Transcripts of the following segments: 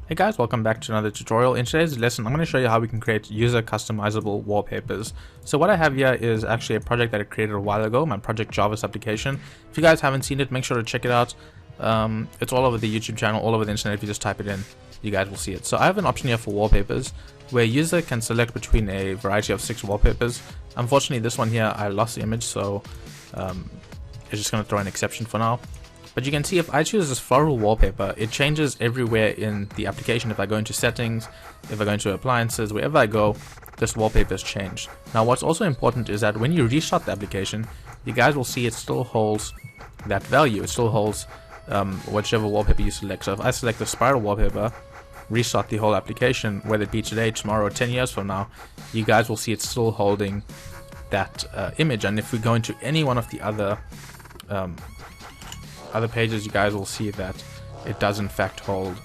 Hey guys, welcome back to another tutorial. In today's lesson, I'm going to show you how we can create user customizable wallpapers. So what I have here is actually a project that I created a while ago, my project Jarvis application. If you guys haven't seen it, make sure to check it out. It's all over the YouTube channel, all over the internet. If you just type it in, you guys will see it. So I have an option here for wallpapers where a user can select between a variety of 6 wallpapers. Unfortunately, this one here, I lost the image, so it's just going to throw an exception for now. But you can see if I choose this floral wallpaper, it changes everywhere in the application. If I go into settings, if I go into appliances, wherever I go, this wallpaper is changed. Now what's also important is that when you restart the application, you guys will see it still holds that value. It still holds whichever wallpaper you select. So if I select the spiral wallpaper, restart the whole application, whether it be today, tomorrow, or 10 years from now, you guys will see it's still holding that image. And if we go into any one of the other pages, you guys will see that it does in fact hold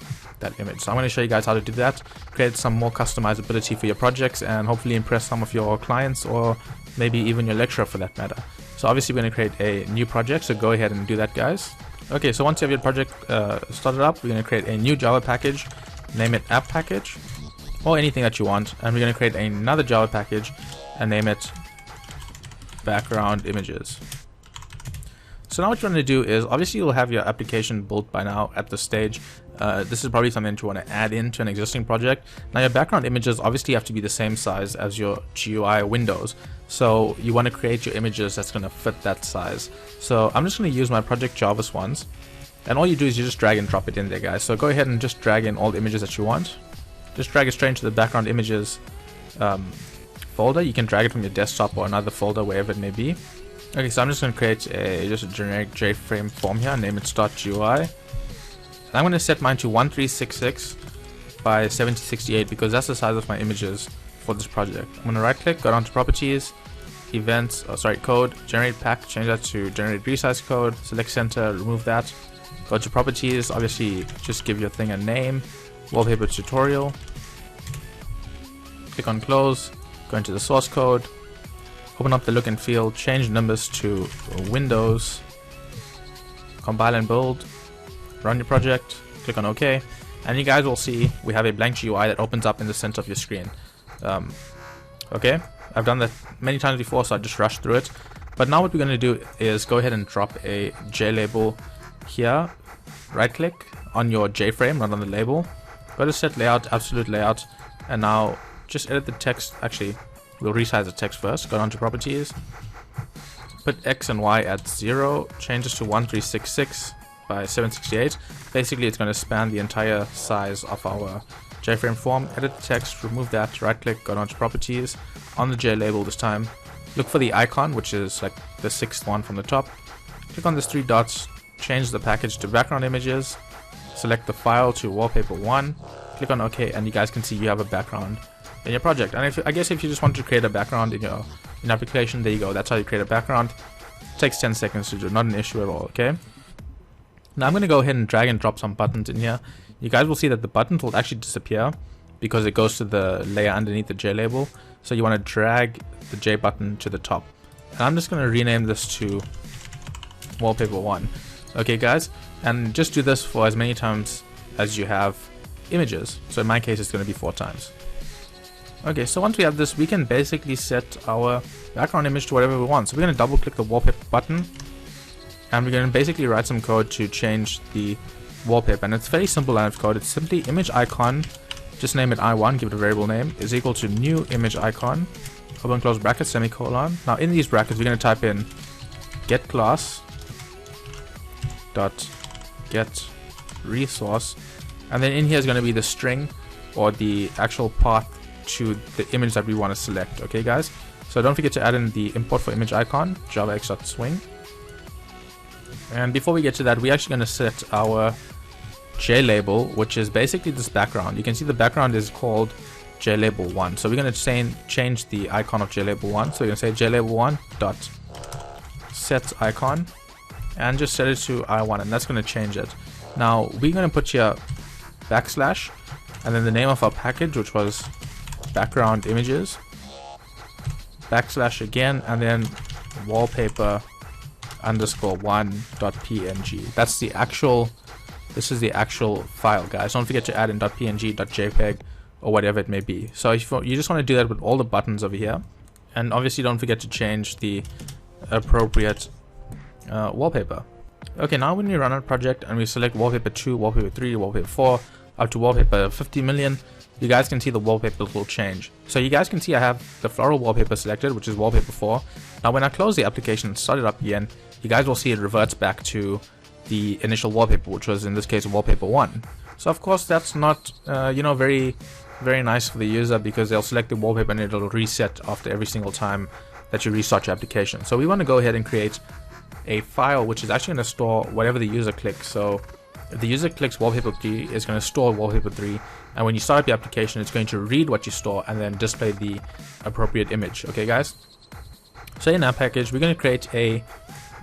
that image. So I'm going to show you guys how to do that, create some more customizability for your projects, and hopefully impress some of your clients or maybe even your lecturer for that matter. So obviously we're going to create a new project, so go ahead and do that, guys. Okay, so once you have your project started up, we're going to create a new Java package, name it app package or anything that you want, and we're going to create another Java package and name it background images. So now what you want to do is, obviously you'll have your application built by now at this stage. This is probably something that you want to add into an existing project. Now your background images obviously have to be the same size as your GUI windows. So you want to create your images that's going to fit that size. So I'm just going to use my project Jarvis ones. And all you do is you just drag and drop it in there, guys. So go ahead and just drag in all the images that you want. Just drag it straight into the background images folder. You can drag it from your desktop or another folder, wherever it may be. Okay, so I'm just going to create just a generic JFrame form here, name it start.gui. And I'm going to set mine to 1366 by 7068 because that's the size of my images for this project. I'm going to right click, go down to properties, events, code, generate pack, change that to generate resize code, select center, remove that, go to properties, obviously just give your thing a name, wallpaper tutorial, click on close, go into the source code, open up the look and feel, change numbers to Windows, compile and build, run your project, click on OK, and you guys will see we have a blank GUI that opens up in the center of your screen. Okay, I've done that many times before, so I just rushed through it. But now what we're going to do is go ahead and drop a JLabel here, right click on your JFrame, not on the label, go to set layout, absolute layout, and now just edit the text. Actually, we'll resize the text first. Go down to properties, put X and Y at 0, change this to 1366 by 768. Basically, it's going to span the entire size of our JFrame form. Edit the text, remove that, right click, go down to properties, on the JLabel this time. Look for the icon, which is like the 6th one from the top. Click on these 3 dots, change the package to background images, select the file to wallpaper 1, click on OK, and you guys can see you have a background in your project. And I guess if you just want to create a background in your application, there you go. That's how you create a background. It takes 10 seconds to do, not an issue at all. Okay. Now I'm going to go ahead and drag and drop some buttons in here. You guys will see that the buttons will actually disappear because it goes to the layer underneath the JLabel. So you want to drag the J button to the top. And I'm just going to rename this to wallpaper 1. Okay, guys, and just do this for as many times as you have images. So in my case, it's going to be 4 times. Okay, so once we have this, we can basically set our background image to whatever we want. So we're going to double click the wallpaper button, and we're going to basically write some code to change the wallpaper. And it's very simple line of code. It's simply image icon, just name it I1, give it a variable name, is equal to new image icon, open close bracket, semicolon. Now in these brackets, we're going to type in get class dot get resource, and then in here is going to be the string or the actual path to the image that we want to select. Okay, guys, so don't forget to add in the import for image icon, javax.swing. And before we get to that, we're actually going to set our JLabel, which is basically this background. You can see the background is called JLabel 1, so we're going to change the icon of JLabel 1. So you're going to say JLabel 1 dot set icon and just set it to I1, and that's going to change it. Now we're going to put here backslash and then the name of our package, which was background images, backslash again, and then wallpaper_1.png. That's the actual This is the actual file, guys. Don't forget to add in .png, .jpeg, or whatever it may be. So if you just want to do that with all the buttons over here. And obviously don't forget to change the appropriate wallpaper. Okay, now when we run our project and we select wallpaper 2, wallpaper 3, wallpaper 4, up to wallpaper 50 million, you guys can see the wallpapers will change. So you guys can see I have the floral wallpaper selected, which is wallpaper 4. Now when I close the application and start it up again, you guys will see it reverts back to the initial wallpaper, which was in this case wallpaper 1. So of course that's not very nice for the user, because they'll select the wallpaper and it'll reset after every single time that you restart your application. So we want to go ahead and create a file which is actually going to store whatever the user clicks. So if the user clicks wallpaper 3, it's going to store wallpaper 3, and when you start up your application, it's going to read what you store and then display the appropriate image. Okay guys, so in our package we're going to create a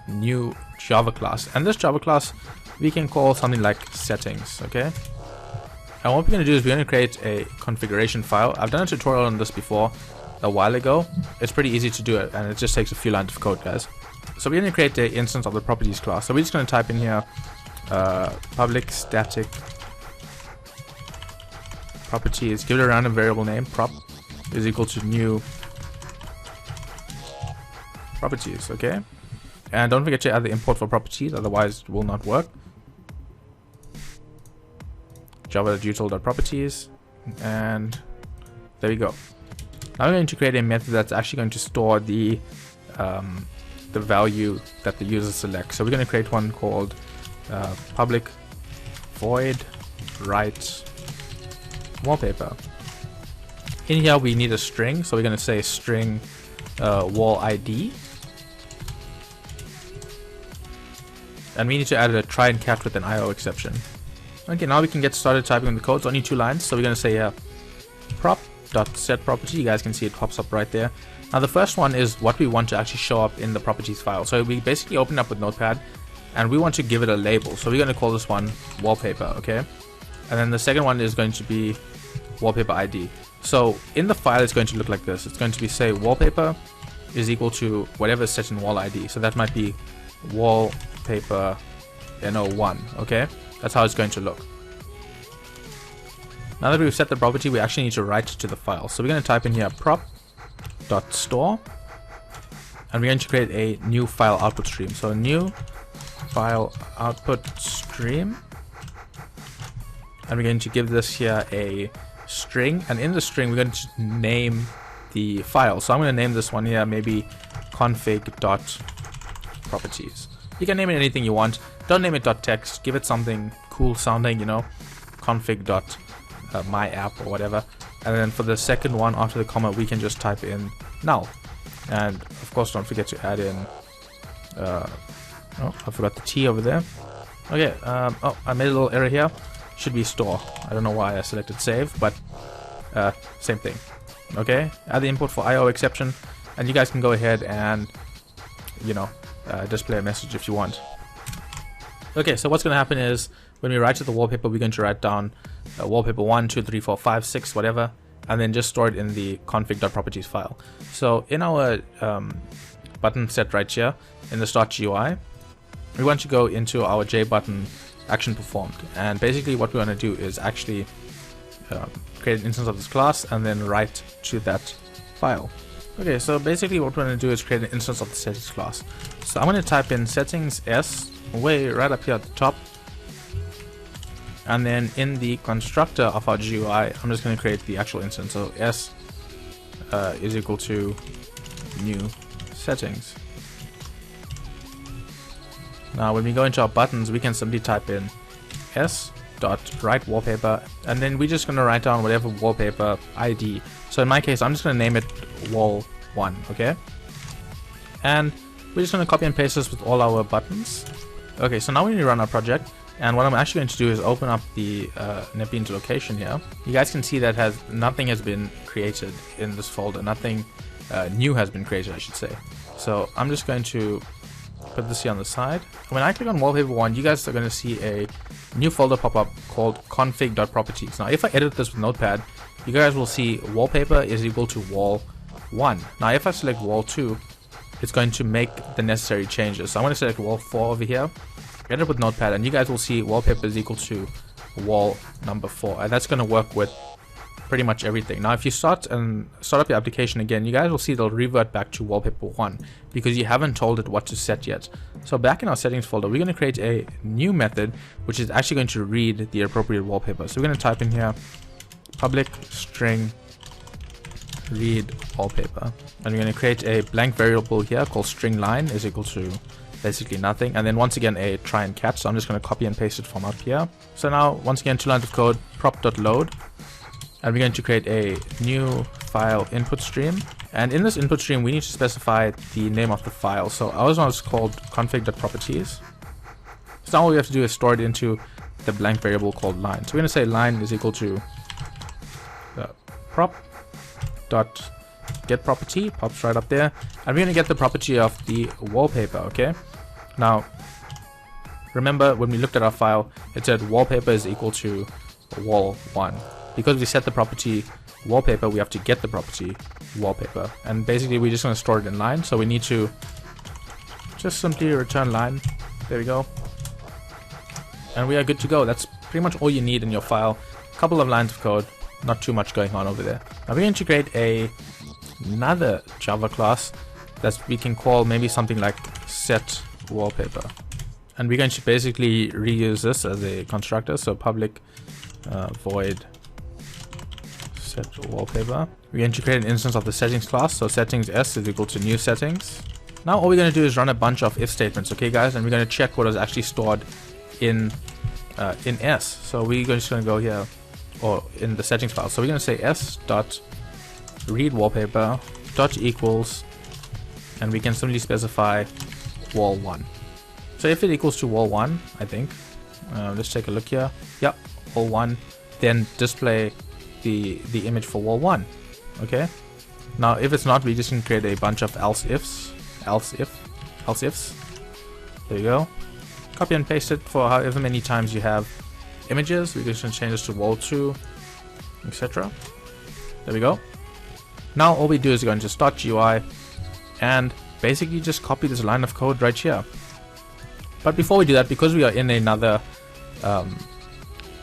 new Java class, and this Java class we can call something like settings. Okay, and what we're going to do is we're going to create a configuration file. I've done a tutorial on this before a while ago. It's pretty easy to do it, and it just takes a few lines of code, guys. So we're going to create an instance of the properties class. So we're just going to type in here public static properties, give it a random variable name, prop is equal to new properties. Okay, and don't forget to add the import for properties, otherwise it will not work. java.util.properties, and there we go. Now we're going to create a method that's actually going to store the value that the user selects. So we're going to create one called public void write wallpaper. In here we need a string, so we're going to say string wall ID, and we need to add a try and catch with an IO exception. Okay, now we can get started typing in the code. It's only 2 lines, so we're going to say prop.setProperty. You guys can see it pops up right there. Now the first one is what we want to actually show up in the properties file. So we basically open up with Notepad and we want to give it a label. So we're going to call this one wallpaper, okay? And then the second one is going to be wallpaper ID. So in the file it's going to look like this. It's going to be say wallpaper is equal to whatever is set in wall ID. So that might be wallpaper NO1, okay? That's how it's going to look. Now that we've set the property, we actually need to write to the file. So we're going to type in here prop.store, and we're going to create a new file output stream. So new file output stream, and we're going to give this here a string, and in the string we're going to name the file. So I'm going to name this one here maybe config.properties. You can name it anything you want. Don't name it .text. Give it something cool sounding, you know, config.my app or whatever. And then for the second one after the comma, we can just type in null. And of course, don't forget to add in. Oh, I forgot the T over there. Okay. Oh, I made a little error here. Should be store. I don't know why I selected save, but same thing. Okay. Add the import for IO exception, and you guys can go ahead and, you know, display a message if you want. Okay, so what's going to happen is when we write to the wallpaper, we're going to write down wallpaper 1, 2, 3, 4, 5, 6, whatever, and then just store it in the config.properties file. So in our button set right here in the start GUI, we want to go into our JButton action performed, and basically what we want to do is actually create an instance of this class and then write to that file. Okay, so basically what we're going to do is create an instance of the settings class. So I'm going to type in settings s way right up here at the top, and then in the constructor of our GUI I'm just going to create the actual instance. So s is equal to new settings. Now when we go into our buttons, we can simply type in s.write wallpaper, and then we're just going to write down whatever wallpaper ID. So in my case, I'm just going to name it wall1, okay? And we're just going to copy and paste this with all our buttons. Okay, so now we need to run our project, and what I'm actually going to do is open up the Netbeans location here. You guys can see that nothing has been created in this folder. Nothing new has been created, I should say. So I'm just going to put this here on the side. When I click on wallpaper 1, you guys are going to see a new folder pop up called config.properties. Now if I edit this with Notepad, you guys will see wallpaper is equal to wall 1. Now if I select wall 2, it's going to make the necessary changes. So I'm going to select wall 4 over here, Get it with Notepad, and you guys will see wallpaper is equal to wall number 4, and that's going to work with pretty much everything. Now if you start up your application again, you guys will see it'll revert back to wallpaper 1 because you haven't told it what to set yet. So back in our settings folder, we're going to create a new method which is actually going to read the appropriate wallpaper. So we're going to type in here public string read wallpaper, and we're going to create a blank variable here called string line is equal to basically nothing, and then once again a try and catch. So I'm just going to copy and paste it from up here. So now once again 2 lines of code, prop.load, and we're going to create a new file input stream, and in this input stream we need to specify the name of the file. So ours was called config.properties. So now all we have to do is store it into the blank variable called line. So we're going to say line is equal to prop.getProperty, pops right up there, and we're going to get the property of the wallpaper. Okay, now remember when we looked at our file, it said wallpaper is equal to wall1. Because we set the property wallpaper, we have to get the property wallpaper, and basically we're just going to store it in line. So we need to just simply return line. There we go, and we are good to go. That's pretty much all you need in your file. A couple of lines of code, not too much going on over there. Now we're going to create another Java class that we can call maybe something like set wallpaper, and we're going to basically reuse this as a constructor. So public void set wallpaper. We're going to create an instance of the settings class. So settings s is equal to new settings. Now all we're going to do is run a bunch of if statements, okay guys, and we're going to check what is actually stored in s. So we're just going to go here, or in the settings file. So we're going to say s dot read wallpaper dot equals, and we can simply specify wall1. So if it equals to wall1, I think, let's take a look here. Yep, wall1. Then display the image for wall1. Okay. Now if it's not, we just can create a bunch of else ifs. There you go. Copy and paste it for however many times you have images. We just change this to wall2, etc. There we go. Now all we do is go into start.gui and basically just copy this line of code right here. But before we do that, because we are in another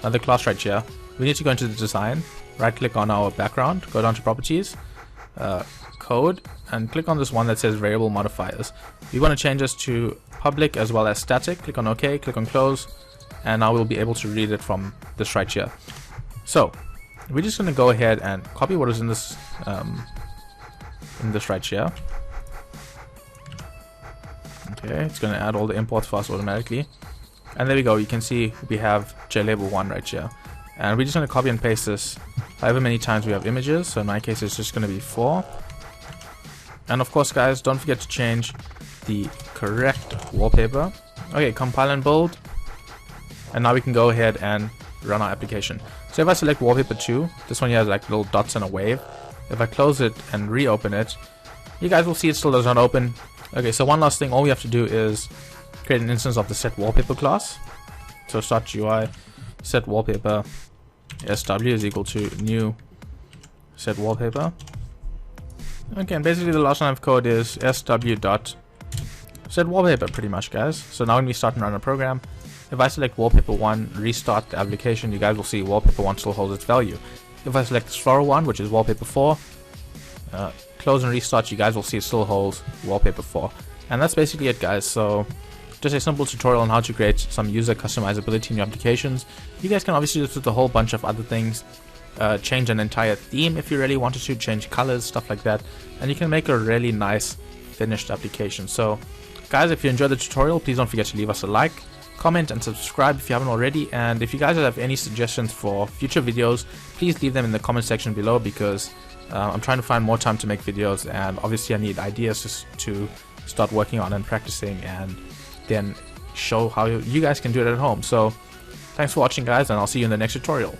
class right here, we need to go into the design, right click on our background, go down to properties, code, and click on this one that says variable modifiers. We want to change this to public as well as static. Click on OK, click on close, and now we'll be able to read it from this right here. So we're just going to go ahead and copy what is in this right here. Okay, it's going to add all the imports for us automatically, and there we go. You can see we have JLabel1 right here, and we're just going to copy and paste this however many times we have images. So in my case it's just going to be 4. And of course guys, don't forget to change the correct wallpaper. Okay, compile and build, and now we can go ahead and run our application. So if I select wallpaper 2, this one here has like little dots and a wave. If I close it and reopen it, you guys will see it still does not open. Okay, so one last thing, all we have to do is create an instance of the set wallpaper class. So start.gui set wallpaper sw is equal to new set wallpaper. Okay, and basically the last line of code is sw dot set wallpaper pretty much, guys. So now when we start and run a program, if I select wallpaper 1, restart the application, you guys will see wallpaper 1 still holds its value. If I select this floral one, which is wallpaper 4, close and restart, you guys will see it still holds wallpaper 4. And that's basically it, guys. So just a simple tutorial on how to create some user customizability in your applications. You guys can obviously do a whole bunch of other things. Change an entire theme if you really wanted to, change colors, stuff like that, and you can make a really nice finished application. So guys, if you enjoyed the tutorial, please don't forget to leave us a like, comment and subscribe if you haven't already, and if you guys have any suggestions for future videos, please leave them in the comment section below, because I'm trying to find more time to make videos, and obviously I need ideas to start working on and practicing, and then show how you guys can do it at home. So thanks for watching, guys, and I'll see you in the next tutorial.